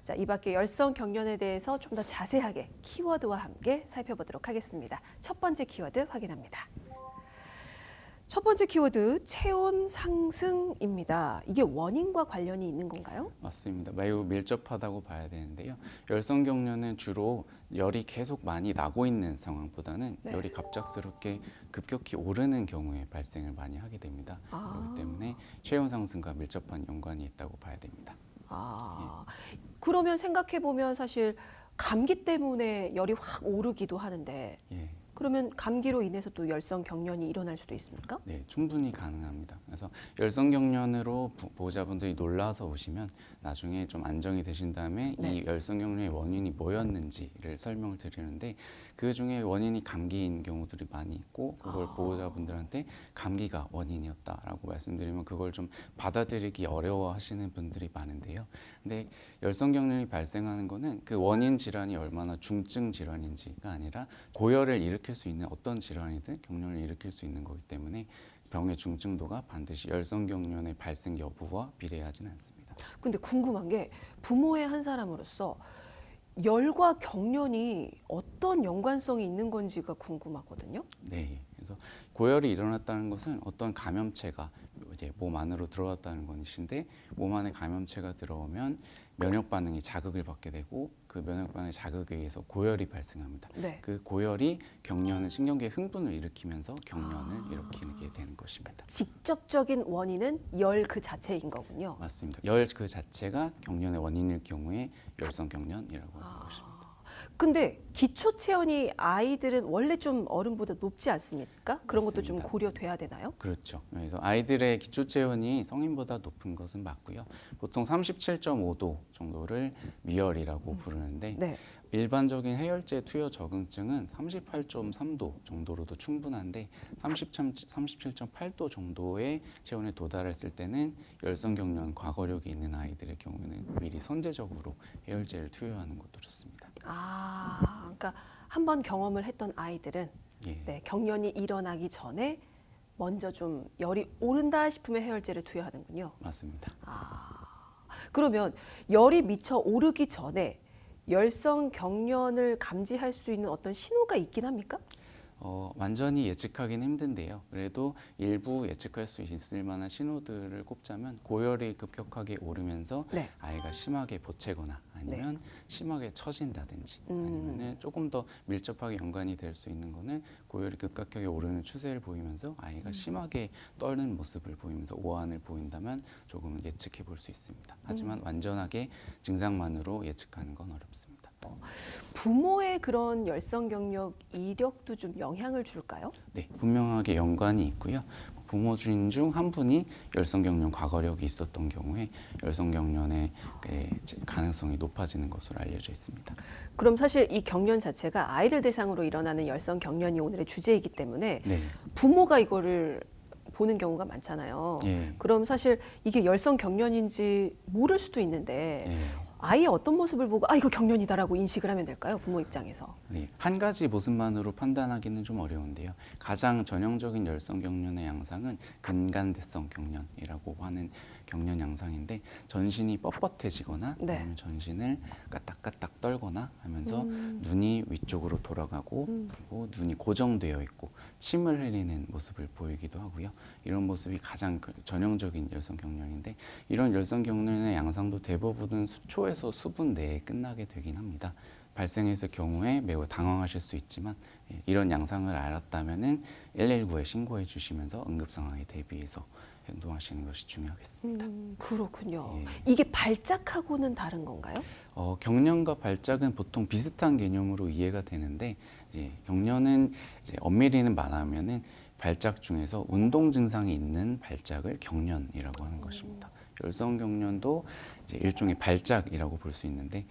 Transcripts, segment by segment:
자, 이 밖에 열성 경련에 대해서 좀 더 자세하게 키워드와 함께 살펴보도록 하겠습니다. 첫 번째 키워드 확인합니다. 첫 번째 키워드 체온 상승입니다. 이게 원인과 관련이 있는 건가요? 맞습니다. 매우 밀접하다고 봐야 되는데요. 열성 경련은 주로 열이 계속 많이 나고 있는 상황보다는 네. 열이 갑작스럽게 급격히 오르는 경우에 발생을 많이 하게 됩니다. 그렇기 때문에 체온 상승과 밀접한 연관이 있다고 봐야 됩니다. 그러면 생각해 보면 사실 감기 때문에 열이 확 오르기도 하는데 예. 그러면 감기로 인해서 또 열성 경련이 일어날 수도 있습니까? 네, 충분히 가능합니다. 그래서 열성 경련으로 보호자분들이 놀라서 오시면 나중에 좀 안정이 되신 다음에 네. 이 열성 경련의 원인이 뭐였는지를 설명을 드리는데 그 중에 원인이 감기인 경우들이 많이 있고 그걸 보호자분들한테 감기가 원인이었다라고 말씀드리면 그걸 좀 받아들이기 어려워하시는 분들이 많은데요. 근데 열성 경련이 발생하는 거는 그 원인 질환이 얼마나 중증 질환인지가 아니라 고열을 일으킬 수 있는 어떤 질환이든 경련을 일으킬 수 있는 거기 때문에 병의 중증도가 반드시 열성 경련의 발생 여부와 비례하지는 않습니다. 근데 궁금한 게 부모의 한 사람으로서 열과 경련이 어떤 연관성이 있는 건지가 궁금하거든요. 네, 그래서 고열이 일어났다는 것은 어떤 감염체가 이제 몸 안으로 들어왔다는 것인데 몸 안에 감염체가 들어오면 면역 반응이 자극을 받게 되고 그 면역 반응의 자극에 의해서 고열이 발생합니다. 네. 그 고열이 경련을 신경계의 흥분을 일으키면서 경련을 일으키게 되는 것입니다. 직접적인 원인은 열 그 자체인 거군요. 맞습니다. 열 그 자체가 경련의 원인일 경우에 열성 경련이라고 하는 것입니다. 근데 기초 체온이 아이들은 원래 좀 어른보다 높지 않습니까? 그런 것도 좀 맞습니다. 고려돼야 되나요? 그렇죠. 그래서 아이들의 기초 체온이 성인보다 높은 것은 맞고요. 보통 37.5도 정도를 미열이라고 부르는데 네. 일반적인 해열제 투여 적응증은 38.3도 정도로도 충분한데 37.8도 정도의 체온에 도달했을 때는 열성 경련 과거력이 있는 아이들의 경우는 미리 선제적으로 해열제를 투여하는 것도 좋습니다. 그러니까 한번 경험을 했던 아이들은 예. 네, 경련이 일어나기 전에 먼저 좀 열이 오른다 싶으면 해열제를 투여하는군요. 맞습니다. 그러면 열이 미쳐 오르기 전에 열성 경련을 감지할 수 있는 어떤 신호가 있긴 합니까? 완전히 예측하기는 힘든데요. 그래도 일부 예측할 수 있을 만한 신호들을 꼽자면 고열이 급격하게 오르면서 네. 아이가 심하게 보채거나 아니면 심하게 처진다든지 아니면은 조금 더 밀접하게 연관이 될 수 있는 거는 고열이 급격하게 오르는 추세를 보이면서 아이가 심하게 떨는 모습을 보이면서 오한을 보인다면 조금은 예측해 볼 수 있습니다. 하지만 완전하게 증상만으로 예측하는 건 어렵습니다. 부모의 그런 열성 경련 이력도 좀 영향을 줄까요? 네, 분명하게 연관이 있고요. 부모 중 한 분이 열성 경련 과거력이 있었던 경우에 열성 경련의 가능성이 높아지는 것으로 알려져 있습니다. 그럼 사실 이 경련 자체가 아이들 대상으로 일어나는 열성 경련이 오늘의 주제이기 때문에 네. 부모가 이거를 보는 경우가 많잖아요. 예. 그럼 사실 이게 열성 경련인지 모를 수도 있는데 예. 아이의 어떤 모습을 보고 이거 경련이다라고 인식을 하면 될까요? 부모 입장에서. 네, 한 가지 모습만으로 판단하기는 좀 어려운데요. 가장 전형적인 열성 경련의 양상은 근간대성 경련이라고 하는 경련 양상인데 전신이 뻣뻣해지거나 네. 아니면 전신을 까딱까딱 떨거나 하면서 눈이 위쪽으로 돌아가고 그리고 눈이 고정되어 있고 침을 흘리는 모습을 보이기도 하고요. 이런 모습이 가장 전형적인 열성 경련인데 이런 열성 경련의 양상도 대부분은 수초에서 수분 내에 끝나게 되긴 합니다. 발생했을 경우에 매우 당황하실 수 있지만 이런 양상을 알았다면은 119에 신고해 주시면서 응급 상황에 대비해서 행동하시는 것이 중요하겠습니다. 그렇군요. 예. 이게 발작하고는 다른 건가요? 경련과 발작은 보통 비슷한 개념으로 이해가 되는데 이제 경련은 이제 엄밀히는 말하면은 발작 중에서 운동 증상이 있는 발작을 경련이라고 하는 것입니다. 열성 경련도 이제 일종의 발작이라고 볼 수 있는데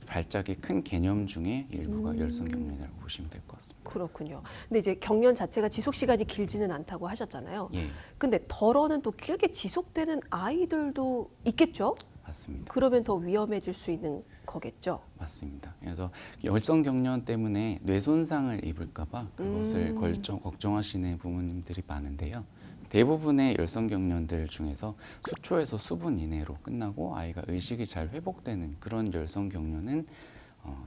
발작의 큰 개념 중에 일부가 열성 경련이라고 보시면 될 것 같습니다. 그렇군요. 근데 이제 경련 자체가 지속 시간이 길지는 않다고 하셨잖아요. 예, 근데 덜어는 또 길게 지속되는 아이들도 있겠죠? 맞습니다. 그러면 더 위험해질 수 있는 거겠죠? 맞습니다. 그래서 열성 경련 때문에 뇌 손상을 입을까봐 그것을 걱정하시는 부모님들이 많은데요. 대부분의 열성 경련들 중에서 수초에서 수분 이내로 끝나고 아이가 의식이 잘 회복되는 그런 열성 경련은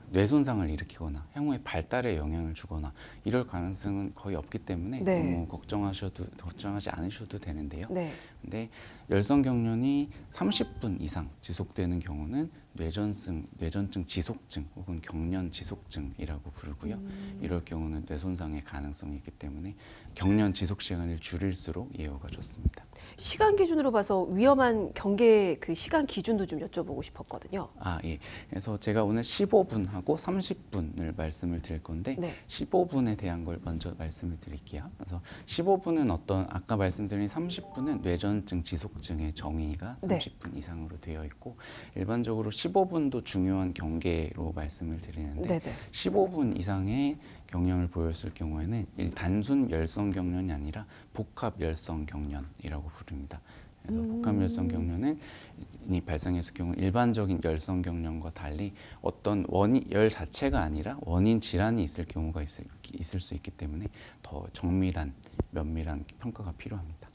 뇌 손상을 일으키거나 향후에 발달에 영향을 주거나 이럴 가능성은 거의 없기 때문에 네. 너무 걱정하지 않으셔도 되는데요. 네. 근데 열성 경련이 30분 이상 지속되는 경우는 뇌전증 지속증 혹은 경련 지속증이라고 부르고요. 이럴 경우는 뇌 손상의 가능성이 있기 때문에 경련 지속 시간을 줄일수록 예후가 좋습니다. 시간 기준으로 봐서 위험한 경계 그 시간 기준도 좀 여쭤보고 싶었거든요. 아, 예. 그래서 제가 오늘 15분하고 30분을 말씀을 드릴 건데 네. 15분에 대한 걸 먼저 말씀을 드릴게요. 그래서 15분은 아까 말씀드린 30분은 뇌전증 지속증의 정의가 네. 30분 이상으로 되어 있고 일반적으로 15분도 중요한 경계로 말씀을 드리는데 네네. 15분 이상의 경련을 보였을 경우에는 단순 열성 경련이 아니라 복합 열성 경련이라고 부릅니다. 그래서 복합 열성 경련은 이 발생했을 경우 일반적인 열성 경련과 달리 어떤 열 자체가 아니라 원인 질환이 있을 경우가 있을 수 있기 때문에 더 정밀한 면밀한 평가가 필요합니다.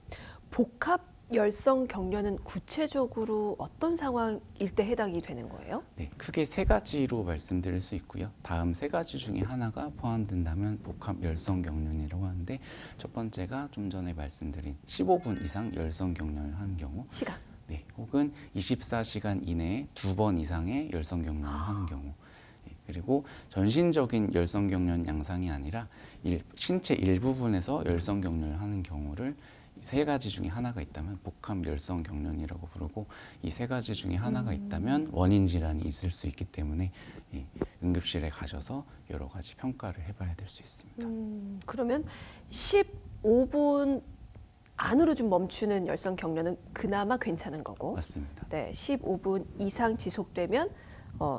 복합 열성 경련은 구체적으로 어떤 상황일 때 해당이 되는 거예요? 네, 크게 세 가지로 말씀드릴 수 있고요. 다음 세 가지 중에 하나가 포함된다면 복합 열성 경련이라고 하는데 첫 번째가 좀 전에 말씀드린 15분 이상 열성 경련을 하는 경우 시간. 네, 혹은 24시간 이내에 2번 이상의 열성 경련을 하는 경우 그리고 전신적인 열성 경련 양상이 아니라 신체 일부분에서 열성 경련을 하는 경우를 세 가지 중에 하나가 있다면 복합 열성 경련이라고 부르고 이 세 가지 중에 하나가 있다면 원인 질환이 있을 수 있기 때문에 응급실에 가셔서 여러 가지 평가를 해봐야 될 수 있습니다. 그러면 15분 안으로 좀 멈추는 열성 경련은 그나마 괜찮은 거고, 맞습니다. 네, 15분 이상 지속되면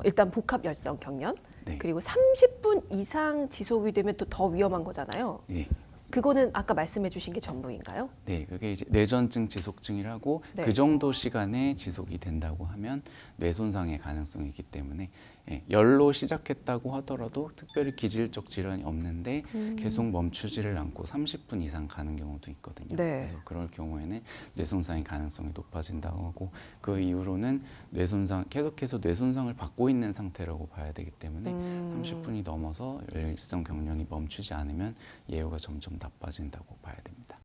일단 복합 열성 경련, 네. 그리고 30분 이상 지속이 되면 또 더 위험한 거잖아요. 네. 그거는 아까 말씀해 주신 게 전부인가요? 네, 그게 이제 뇌전증 지속증이라고 네. 그 정도 시간에 지속이 된다고 하면 뇌 손상의 가능성이 있기 때문에 열로 시작했다고 하더라도 특별히 기질적 질환이 없는데 계속 멈추지를 않고 30분 이상 가는 경우도 있거든요. 네. 그래서 그럴 경우에는 뇌 손상의 가능성이 높아진다고 하고 그 이후로는 계속해서 뇌 손상을 받고 있는 상태라고 봐야 되기 때문에 30분이 넘어서 열성 경련이 멈추지 않으면 예후가 점점 나빠진다고 봐야 됩니다.